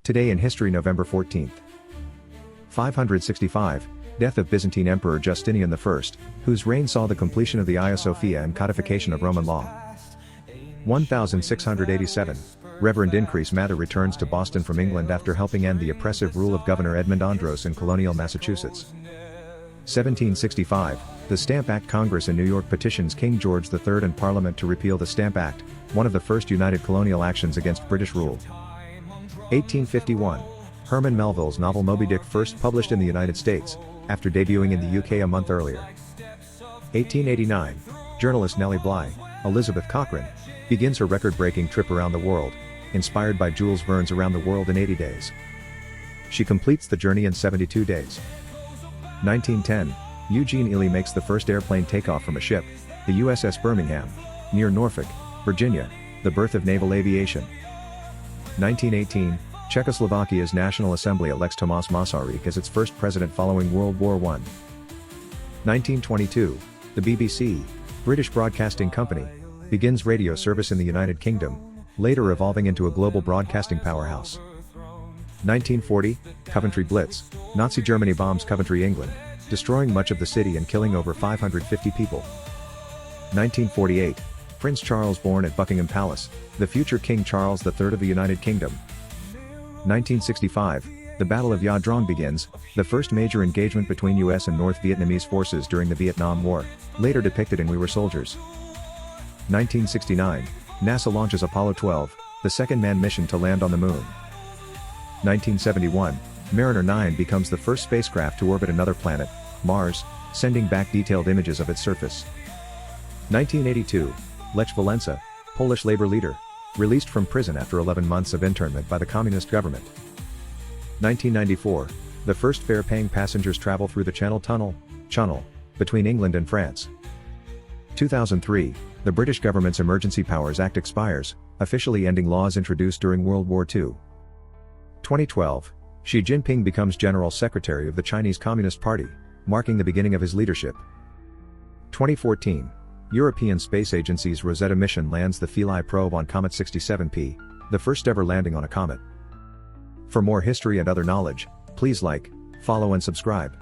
Today in History, November 14. 565, death of Byzantine Emperor Justinian I, whose reign saw the completion of the Hagia Sophia and codification of Roman law. 1687, Reverend Increase Mather returns to Boston from England after helping end the oppressive rule of Governor Edmund Andros in colonial Massachusetts. 1765, the Stamp Act. Congress in New York petitions King George III and Parliament to repeal the Stamp Act, one of the first united colonial actions against British rule. 1851, Herman Melville's novel Moby-Dick, first published in the United States, after debuting in the UK a month earlier. 1889, journalist Nellie Bly, Elizabeth Cochran, begins her record-breaking trip around the world, inspired by Jules Verne's Around the World in 80 Days. She completes the journey in 72 days. 1910, Eugene Ely makes the first airplane takeoff from a ship, the USS Birmingham, near Norfolk, Virginia, the birth of naval aviation. 1918, Czechoslovakia's National Assembly elects Tomáš Masaryk as its first president following World War I. 1922, the BBC, British Broadcasting Company, begins radio service in the United Kingdom, later evolving into a global broadcasting powerhouse. 1940, Coventry Blitz, Nazi Germany bombs Coventry, England, destroying much of the city and killing over 550 people. 1948, Prince Charles born at Buckingham Palace, the future King Charles III of the United Kingdom. 1965, the Battle of Ya Drong begins, the first major engagement between US and North Vietnamese forces during the Vietnam War, later depicted in We Were Soldiers. 1969, NASA launches Apollo 12, the second manned mission to land on the Moon. 1971, Mariner 9 becomes the first spacecraft to orbit another planet, Mars, sending back detailed images of its surface. 1982, Lech Walesa, Polish labor leader, released from prison after 11 months of internment by the communist government. 1994, the first fare-paying passengers travel through the Channel Tunnel, between England and France. 2003, the British government's Emergency Powers Act expires, officially ending laws introduced during World War II. 2012, Xi Jinping becomes General Secretary of the Chinese Communist Party, marking the beginning of his leadership. 2014, European Space Agency's Rosetta mission lands the Philae probe on Comet 67P, the first ever landing on a comet. For more history and other knowledge, please like, follow and subscribe.